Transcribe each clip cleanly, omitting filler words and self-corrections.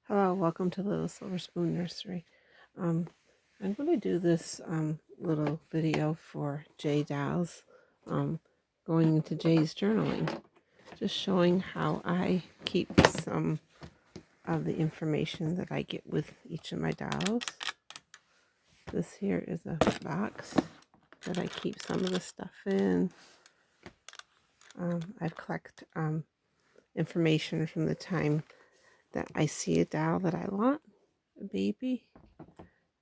Hello, welcome to Little Silver Spoon Nursery. I'm going to do this little video for Jay Dolls, going into Jay's journaling, just showing how I keep some of the information that I get with each of my dolls. This here is a box that I keep some of the stuff in. I collect information from the time that I see a doll that I want, a baby.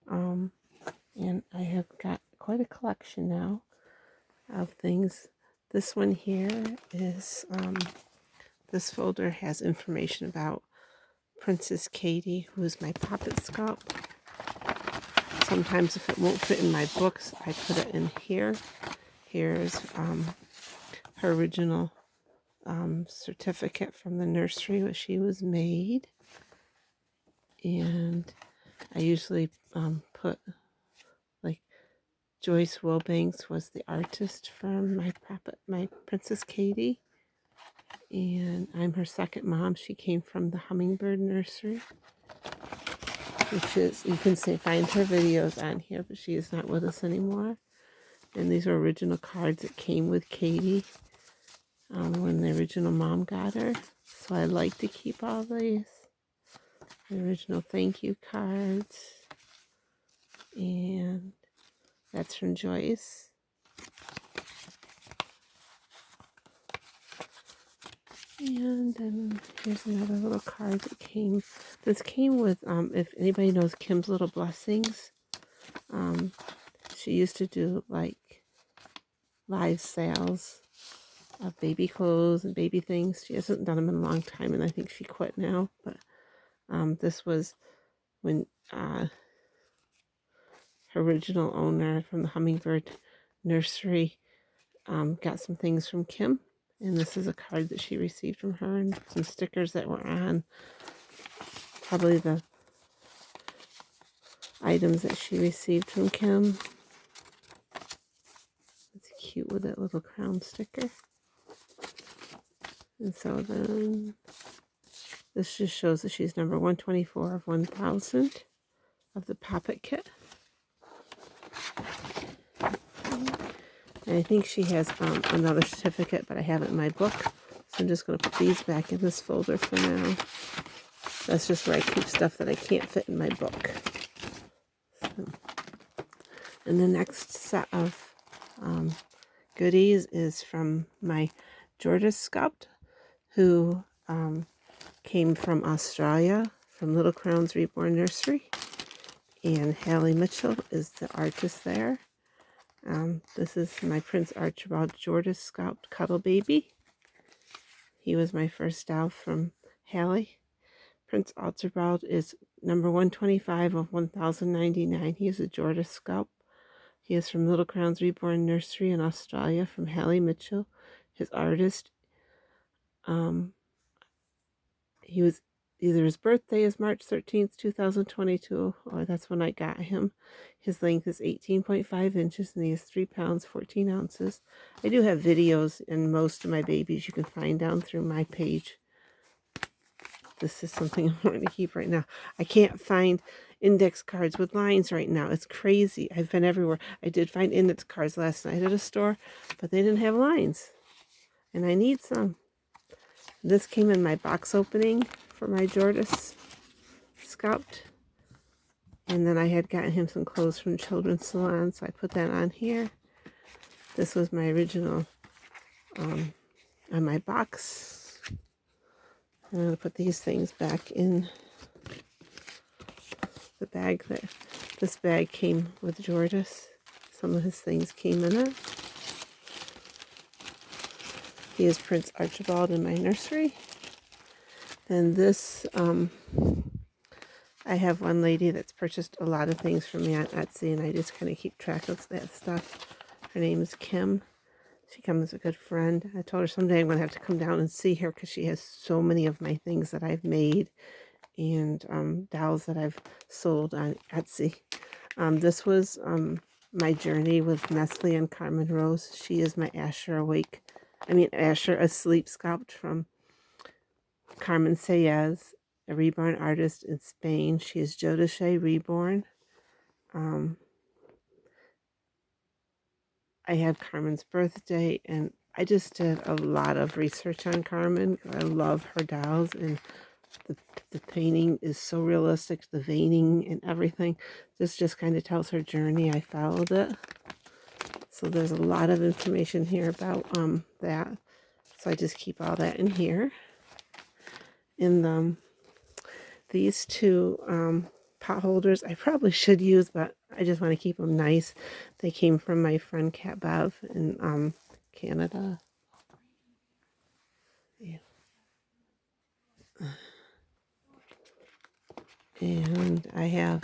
And I have got quite a collection now of things. This one here is, this folder has information about Princess Katie, who is my puppet sculpt. Sometimes if it won't fit in my books, I put it in here. Here's her original certificate from the nursery where she was made. And I usually put, like, Joyce Wilbanks was the artist from my Princess Katie. And I'm her second mom. She came from the Hummingbird Nursery, which is, you can find her videos on here, but she is not with us anymore. And these are original cards that came with Katie when the original mom got her. So I like to keep all these. The original thank you cards. And that's from Joyce. And then here's another little card that came. This came with, if anybody knows Kim's Little Blessings, she used to do like live sales of baby clothes and baby things. She hasn't done them in a long time, and I think she quit now. But this was when her original owner from the Hummingbird Nursery got some things from Kim. And this is a card that she received from her and some stickers that were on probably the items that she received from Kim. It's cute with that little crown sticker. And so then this just shows that she's number 124 of 1,000 of the Poppet Kit. And I think she has another certificate, but I have it in my book. So I'm just going to put these back in this folder for now. That's just where I keep stuff that I can't fit in my book. So. And the next set of goodies is from my Jordan sculpt, who came from Australia, from Little Crown's Reborn Nursery. And Hallie Mitchell is the artist there. This is my Prince Archibald Jordan sculpt Cuddle Baby. He was my first doll from Hallie. Prince Archibald is number 125 of 1,099. He is a Jordan sculpt. He is from Little Crown's Reborn Nursery in Australia, from Hallie Mitchell, his artist. He was either his birthday is March 13th, 2022, or that's when I got him. His length is 18.5 inches, and he is 3 pounds, 14 ounces. I do have videos in most of my babies you can find down through my page. This is something I'm wanting to keep right now. I can't find index cards with lines right now. It's crazy. I've been everywhere. I did find index cards last night at a store, but they didn't have lines. And I need some. This came in my box opening for my Jordan sculpt. And then I had gotten him some clothes from Children's Salon, so I put that on here. This was my original on my box. I'm going to put these things back in the bag. This bag came with Jordis. Some of his things came in it. He is Prince Archibald in my nursery. Then this, I have one lady that's purchased a lot of things from me on Etsy, and I just kind of keep track of that stuff. Her name is Kim. She comes as a good friend. I told her someday I'm going to have to come down and see her because she has so many of my things that I've made and dolls that I've sold on Etsy. This was my journey with Nestle and Carmen Rose. She is my Asher Asleep sculpt from Carmen Sayez. a reborn artist in Spain. She is Jodashe Reborn. I have Carmen's birthday, and I just did a lot of research on Carmen. I love her dolls, and the painting is so realistic, the veining and everything. This just kind of tells her journey. I followed it. So there's a lot of information here about that. So I just keep all that in here. In these two pot holders, I probably should use, but I just want to keep them nice. They came from my friend Kat Bev in Canada. Yeah. And I have,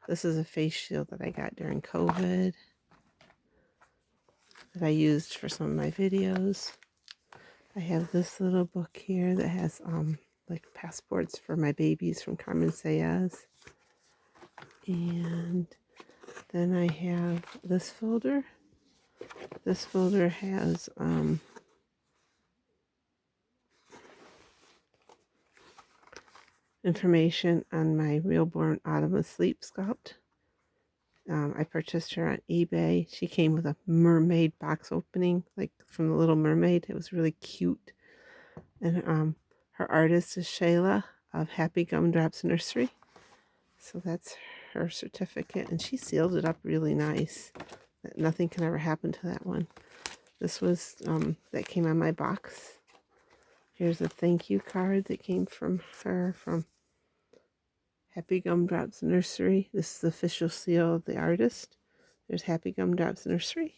this is a face shield that I got during COVID that I used for some of my videos. I have this little book here that has like passports for my babies from Carmen Sayas. And then I have this folder. This folder has information on my reborn Autumn Asleep sculpt. I purchased her on eBay. She came with a mermaid box opening, like from the Little Mermaid. It was really cute. And her artist is Shayla of Happy Gumdrops Nursery. So that's her certificate, and she sealed it up really nice. Nothing can ever happen to that one. This was that came on my box. Here's a thank you card that came from her from Happy Gumdrops Nursery. This is the official seal of the artist. There's Happy Gumdrops Nursery.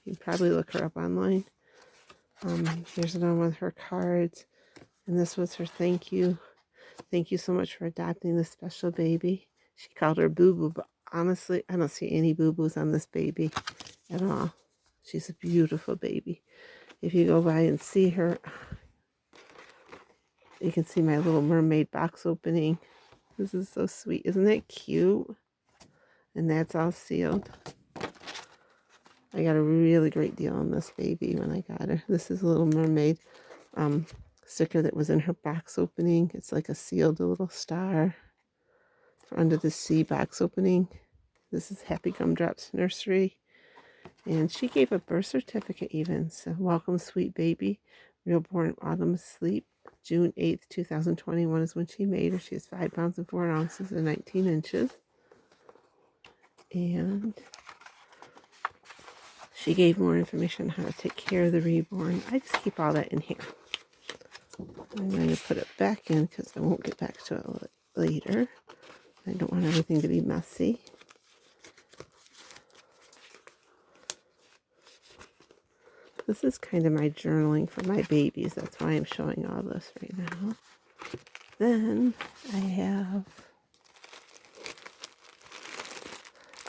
You can probably look her up online. Here's another one with her cards. And this was her thank you. Thank you so much for adopting this special baby. She called her Boo Boo, but honestly, I don't see any Boo Boos on this baby at all. She's a beautiful baby. If you go by and see her, you can see my little mermaid box opening. This is so sweet. Isn't that cute? And that's all sealed. I got a really great deal on this baby when I got her. This is a Little Mermaid sticker that was in her box opening. It's like a sealed little star for Under the Sea box opening. This is Happy Gumdrops Nursery. And she gave a birth certificate even. So, welcome, sweet baby. Reborn Autumn Asleep. June 8th, 2021 is when she made her. She has 5 pounds and 4 ounces and 19 inches. And she gave more information on how to take care of the reborn. I just keep all that in here. I'm going to put it back in because I won't get back to it later. I don't want everything to be messy. This is kind of my journaling for my babies. That's why I'm showing all this right now. Then I have,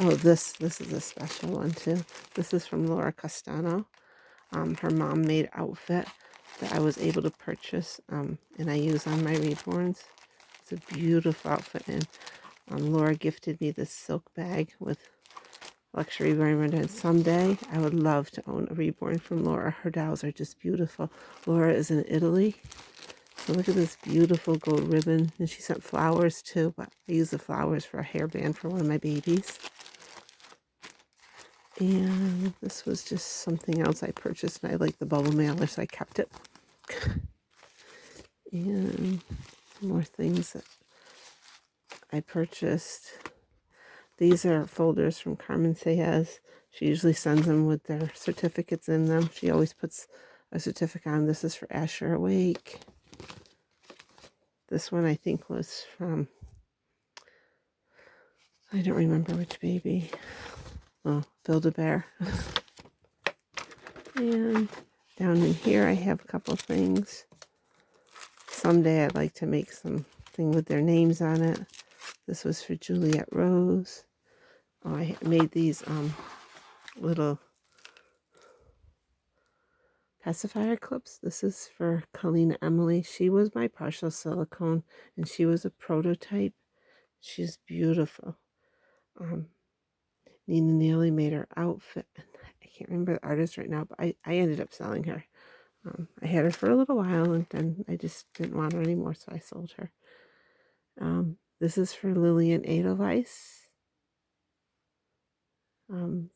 oh, this is a special one too. This is from Laura Castano. Her mom made outfit that I was able to purchase and I use on my reborns. It's a beautiful outfit, and Laura gifted me this silk bag with luxury wearing, and someday I would love to own a reborn from Laura. Her dolls are just beautiful. Laura is in Italy. So look at this beautiful gold ribbon. And she sent flowers too, but I use the flowers for a hairband for one of my babies. And this was just something else I purchased, and I like the bubble mailer, so I kept it. And more things that I purchased. These are folders from Carmen Sayas. She usually sends them with their certificates in them. She always puts a certificate on. This is for Asher Awake. This one I think was from, I don't remember which baby. Oh, Build-A-Bear. And down in here I have a couple things. Someday I'd like to make something with their names on it. This was for Juliet Rose. Oh, I made these little pacifier clips. This is for Colleen Emily. She was my partial silicone, and she was a prototype. She's beautiful. Nina Neely made her outfit. I can't remember the artist right now, but I ended up selling her. I had her for a little while, and then I just didn't want her anymore, so I sold her. This is for Lillian Edelweiss.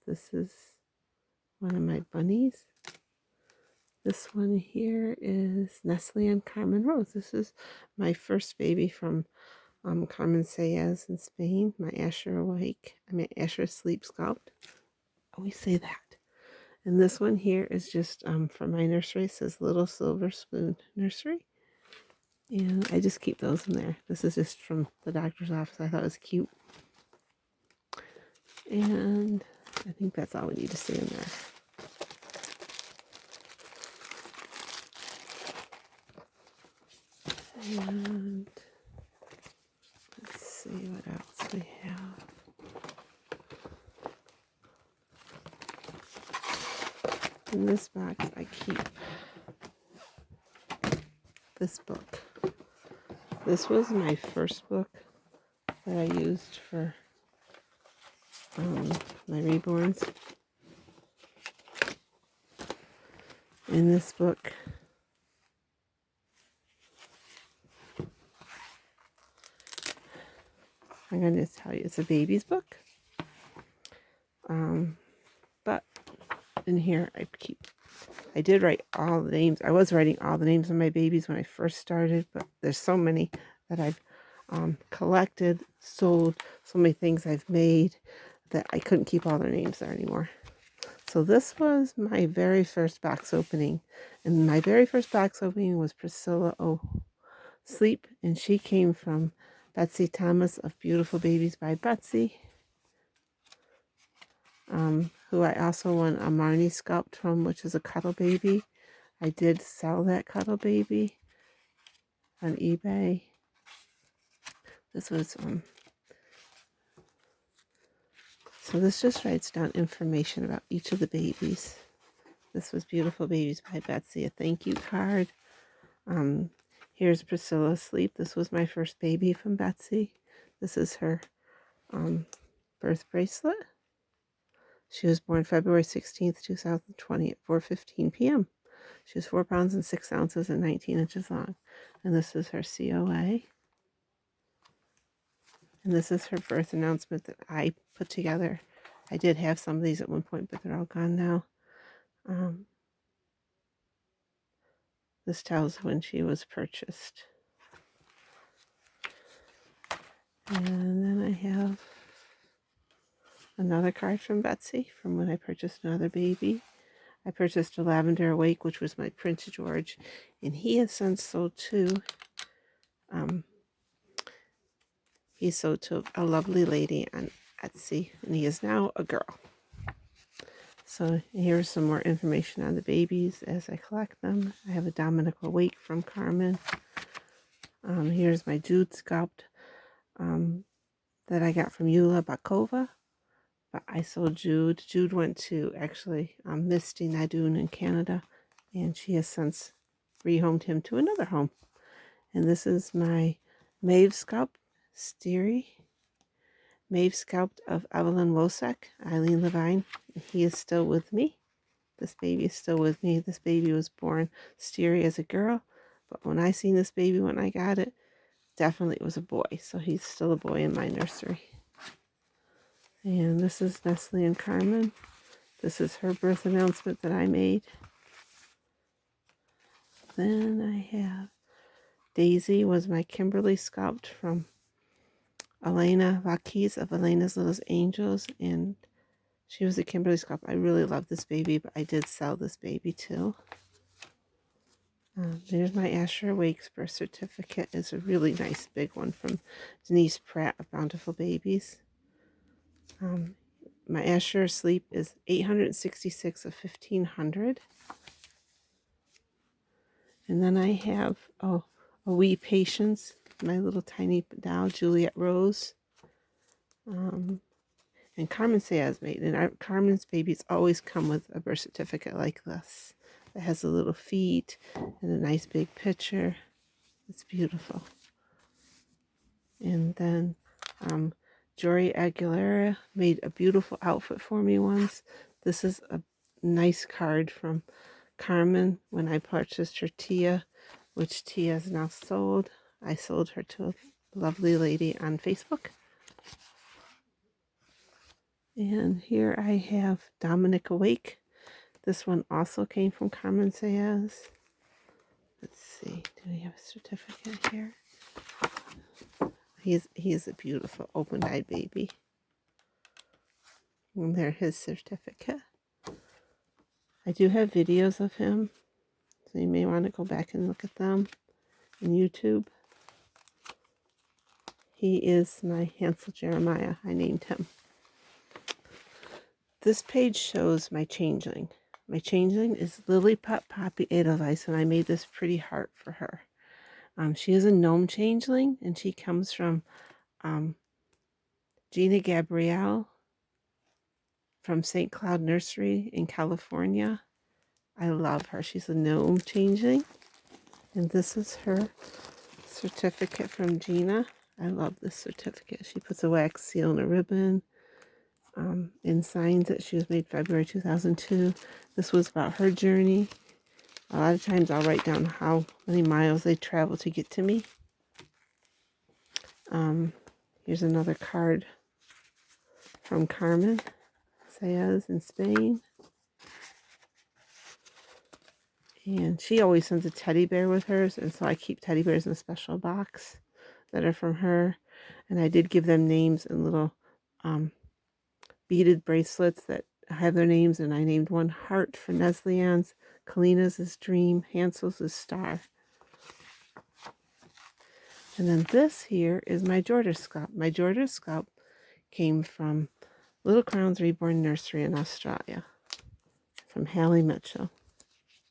This is one of my bunnies. This one here is Nestle and Carmen Rose. This is my first baby from Carmen Sayas in Spain. My Asher Asleep Sculpt. I always say that. And this one here is just from my nursery. It says Little Silver Spoon Nursery. And I just keep those in there. This is just from the doctor's office. I thought it was cute. And I think that's all we need to see in there. And let's see what else we have. In this box, I keep this book. This was my first book that I used for my reborns. In this book, I'm going to tell you, it's a baby's book. But in here, I did write all the names. I was writing all the names of my babies when I first started, but there's so many that I've collected, sold, so many things I've made that I couldn't keep all their names there anymore. So this was my very first box opening. And my very first box opening was Priscilla O. Sleep, and she came from Betsy Thomas of Beautiful Babies by Betsy, who I also won a Marnie sculpt from, which is a cuddle baby. I did sell that cuddle baby on eBay. This was so this just writes down information about each of the babies. This was Beautiful Babies by Betsy, a thank you card. Here's Priscilla Asleep. This was my first baby from Betsy. This is her birth bracelet. She was born February 16th, 2020 at 4:15 p.m. She was 4 pounds and 6 ounces and 19 inches long. And this is her COA. And this is her birth announcement that I put together. I did have some of these at one point, but they're all gone now. This tells when she was purchased. And then I have another card from Betsy from when I purchased another baby. I purchased a Lavender Awake, which was my Prince George, and he has since sold to he sold to a lovely lady on Etsy, and he is now a girl. So here's some more information on the babies as I collect them. I have a Dominic Awake from Carmen. Here's my Jude sculpt that I got from Eula Bakova. But I sold Jude. Jude went to actually Misty Nadoon in Canada, and she has since rehomed him to another home. And this is my Maeve sculpt, Steery. Maeve sculpt of Evelyn Wosek, Eileen Levine. He is still with me. This baby is still with me. This baby was born Steery as a girl, but when I seen this baby when I got it, definitely it was a boy. So he's still a boy in my nursery. And this is Nestle and Carmen. This is her birth announcement that I made. Then I have Daisy was my Kimberly sculpt from Elena Vakis of Elena's Little Angels. And she was a Kimberly sculpt. I really love this baby, but I did sell this baby too. There's my Asher Awakes birth certificate. It's a really nice big one from Denise Pratt of Bountiful Babies. My Asher Sleep is 866 of 1500. And then I have a wee Patience, my little tiny doll, Juliet Rose. And Carmen Sayas made. And Carmen's babies always come with a birth certificate like this. It has the little feet and a nice big picture. It's beautiful. And then Jory Aguilera made a beautiful outfit for me once. This is a nice card from Carmen when I purchased her Tia, which Tia is now sold. I sold her to lovely lady on Facebook. And here I have Dominic Awake. This one also came from Carmen Sayas. Let's see, do we have a certificate here? He is a beautiful open-eyed baby. And there's his certificate. I do have videos of him, so you may want to go back and look at them on YouTube. He is my Hansel Jeremiah. I named him. This page shows my changeling. My changeling is Lilliput Poppy Edelweiss, and I made this pretty heart for her. She is a gnome changeling, and she comes from Gina Gabrielle from St. Cloud Nursery in California. I love her. She's a gnome changeling, and this is her certificate from Gina. I love this certificate. She puts a wax seal in a ribbon and signs that she was made February 2002. This was about her journey. A lot of times I'll write down how many miles they travel to get to me. Here's another card from Carmen Sayas in Spain. And she always sends a teddy bear with hers, and so I keep teddy bears in a special box that are from her. And I did give them names and little beaded bracelets that have their names, and I named one Heart for Neslian's, Kalina's is Dream, Hansel's is Star. And then this here is my Georgia Scalp. My Georgia Scalp came from Little Crown's Reborn Nursery in Australia, from Hallie Mitchell.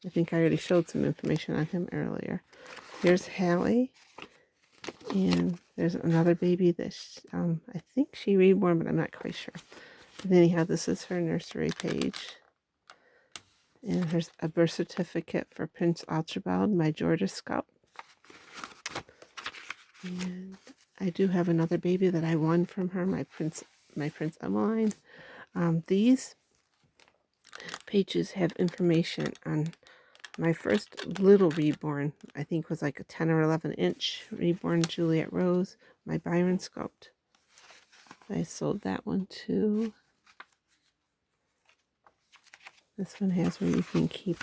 I think I already showed some information on him earlier. Here's Hallie, and there's another baby that I think she reborn, but I'm not quite sure. And anyhow, this is her nursery page. And here's a birth certificate for Prince Archibald, my Georgia Scalp. And I do have another baby that I won from her, my Prince Emmeline. These pages have information on my first little reborn. I think was like a 10 or 11 inch reborn Juliet Rose, my Byron Sculpt. I sold that one too. This one has where you can keep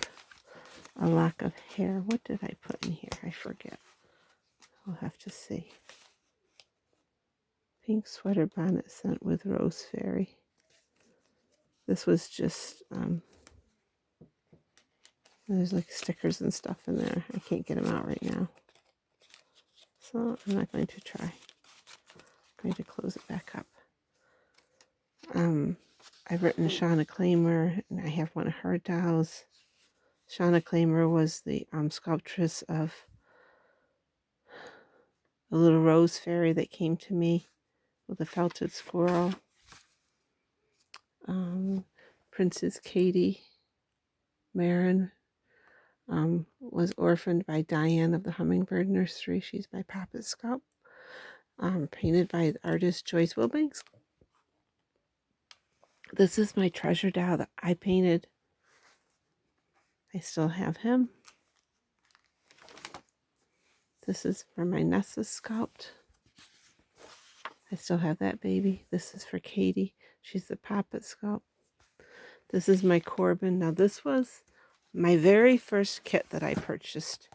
a lock of hair. What did I put in here? I forget. I'll have to see. Pink sweater bonnet scent with Rose Fairy. This was just, there's like stickers and stuff in there. I can't get them out right now. So I'm not going to try. I'm going to close it back up. I've written Shauna Claimer, and I have one of her dolls. Shauna Claimer was the sculptress of a little rose fairy that came to me with a felted squirrel. Princess Katie Marin was orphaned by Diane of the Hummingbird Nursery. She's my Papa's Sculpt. Painted by artist Joyce Wilbanks. This is my treasure doll that I painted. I still have him. This is for my Nessa Sculpt. I still have that baby. This is for Katie. She's the Papa Sculpt. This is my Corbin. Now this was my very first kit that I purchased.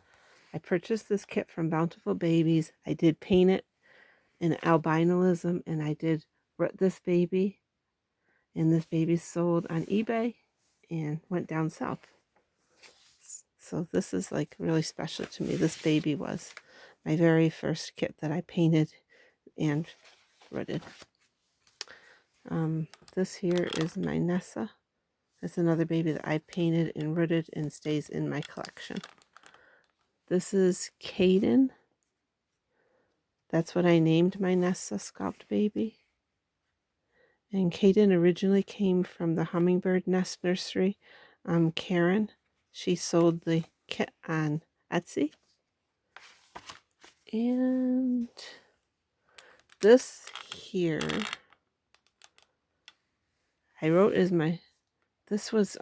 I purchased this kit from Bountiful Babies. I did paint it in albinism, and I did this baby. And this baby sold on eBay and went down south. So this is like really special to me. This baby was my very first kit that I painted and rooted. This here is my Nessa. That's another baby that I painted and rooted and stays in my collection. This is Caden. That's what I named my Nessa Sculpt baby. And Caden originally came from the Hummingbird Nest Nursery. Karen, she sold the kit on Etsy. And this here, I wrote as my, this was,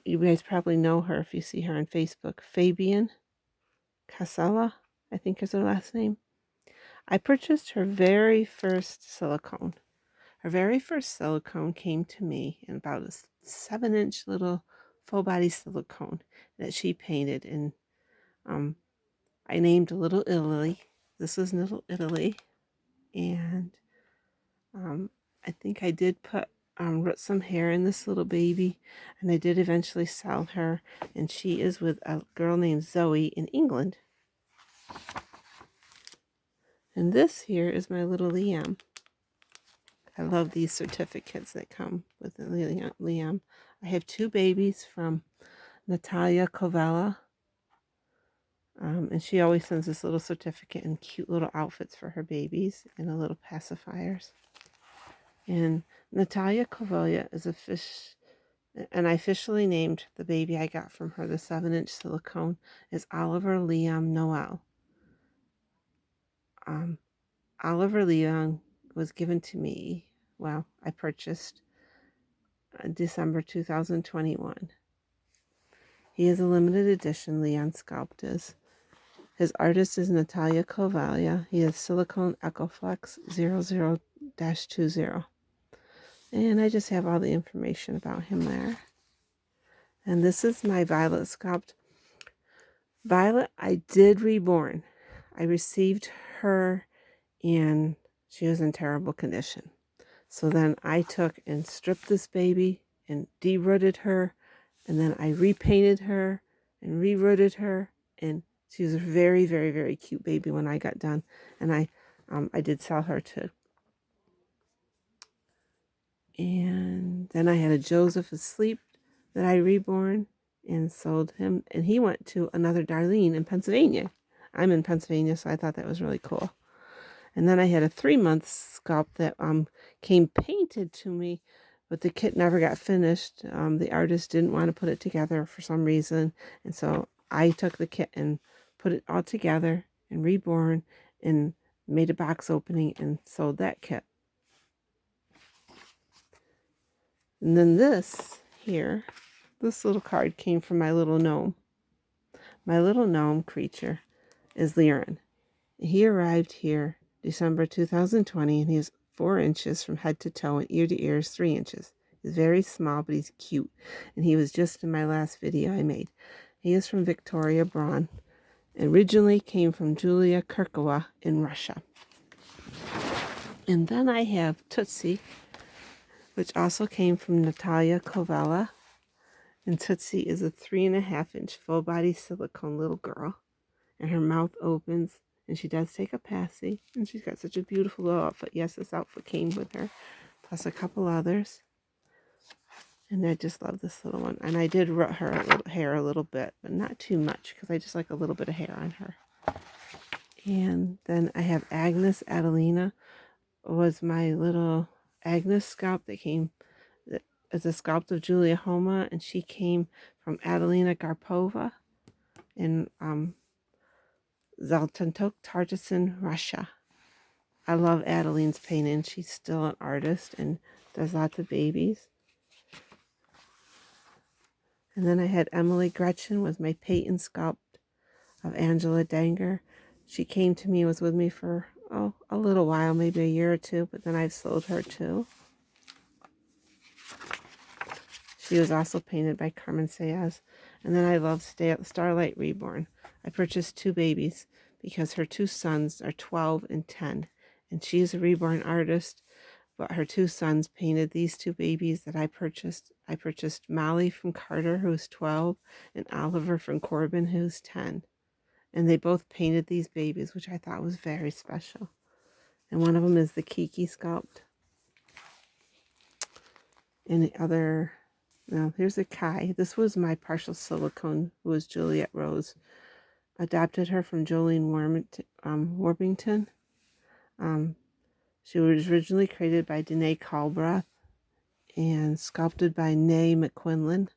you guys probably know her if you see her on Facebook. Fabian Casella, I think is her last name. I purchased her very first silicone. Her very first silicone came to me in about a 7-inch little full body silicone that she painted, and I named Little Italy. This was Little Italy, and I think I did put some hair in this little baby, and I did eventually sell her, and she is with a girl named Zoe in England. And this here is my little Liam. I love these certificates that come with the Liam. I have 2 babies from Natalia Kovella, and she always sends this little certificate and cute little outfits for her babies and a little pacifiers. And Natalia Kovella is a fish, and I officially named the baby I got from her, the 7-inch silicone, is Oliver Liam Noel. Oliver Liam was given to me, well, I purchased December 2021. He is a limited edition Leon sculpt is. His artist is Natalia Kovalla. He is Silicone Ecoflex 00-20. And I just have all the information about him there. And this is my Violet sculpt. Violet, I did reborn. I received her and she was in terrible condition. So then I took and stripped this baby and de-rooted her, and then I repainted her and re-rooted her, and she was a very, very, very cute baby when I got done. And I did sell her too. And then I had a Joseph asleep that I reborn and sold him, and he went to another Darlene in Pennsylvania. I'm in Pennsylvania, so I thought that was really cool. And then I had a 3-month sculpt that came painted to me, but the kit never got finished. The artist didn't want to put it together for some reason, and so I took the kit and put it all together and reborn and made a box opening and sold that kit. And then this here, this little card came from my little gnome. My little gnome creature is Liren. He arrived here December 2020, and he is 4 inches from head to toe, and ear to ear is 3 inches. He's very small, but he's cute, and he was just in my last video I made. He is from Victoria Braun. Originally came from Julia Kirkova in Russia. And then I have Tootsie, which also came from Natalia Kovalla. And Tootsie is a 3.5-inch full-body silicone little girl. And her mouth opens, and she does take a passy. And she's got such a beautiful little outfit. Yes, this outfit came with her, plus a couple others. And I just love this little one. And I did root her hair a little bit, but not too much, because I just like a little bit of hair on her. And then I have Agnes Adelina, was my little Agnes sculpt that came as a sculpt of Julia Homa, and she came from Adelina Garpova in Zaltantok, Tartasin, Russia. I love Adeline's painting. She's still an artist and does lots of babies. And then I had Emily Gretchen was my paint sculpt of Angela Danger. She came to me, was with me for a little while, maybe a year or two, but then I've sold her too. She was also painted by Carmen Sayas. And then I love Starlight Reborn. I purchased 2 babies because her 2 sons are 12 and 10. And she is a reborn artist, but her 2 sons painted these 2 babies that I purchased. I purchased Molly from Carter, who's 12, and Oliver from Corbin, who's 10. And they both painted these babies, which I thought was very special. And one of them is the Kiki sculpt. And the other, now here's a Kai. This was my partial silicone, who was Juliet Rose. Adopted her from Jolene Warmington. She was originally created by Danae Calbrath and sculpted by Nay McQuinlan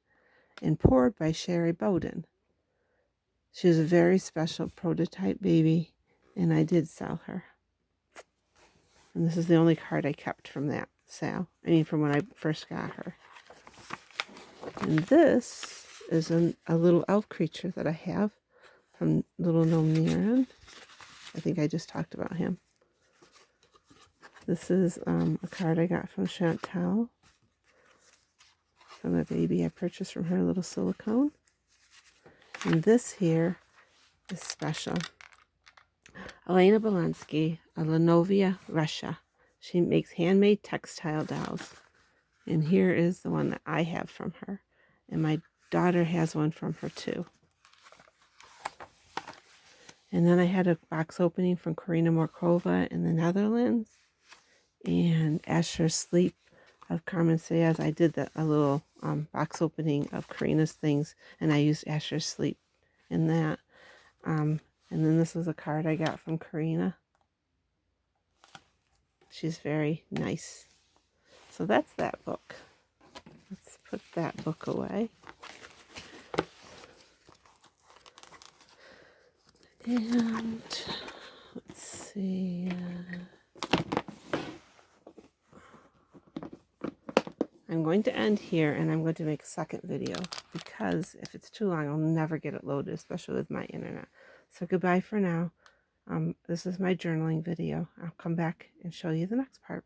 and poured by Sherry Bowden. She was a very special prototype baby, and I did sell her. And this is the only card I kept from that sale. From when I first got her. And this is a little elf creature that I have from Little Gnome Niran. I think I just talked about him. This is a card I got from Chantel, from a baby I purchased from her, a little silicone. And this here is special. Elena Belensky, Lenovia, Russia. She makes handmade textile dolls. And here is the one that I have from her. And my daughter has one from her too. And then I had a box opening from Karina Morkova in the Netherlands. And Asher's Sleep of Carmen Sayas. I did a little box opening of Karina's things, and I used Asher's Sleep in that. And then this is a card I got from Karina. She's very nice. So that's that book. Let's put that book away. And let's see. I'm going to end here, and I'm going to make a second video, because if it's too long, I'll never get it loaded, especially with my internet. So goodbye for now. This is my journaling video. I'll come back and show you the next part.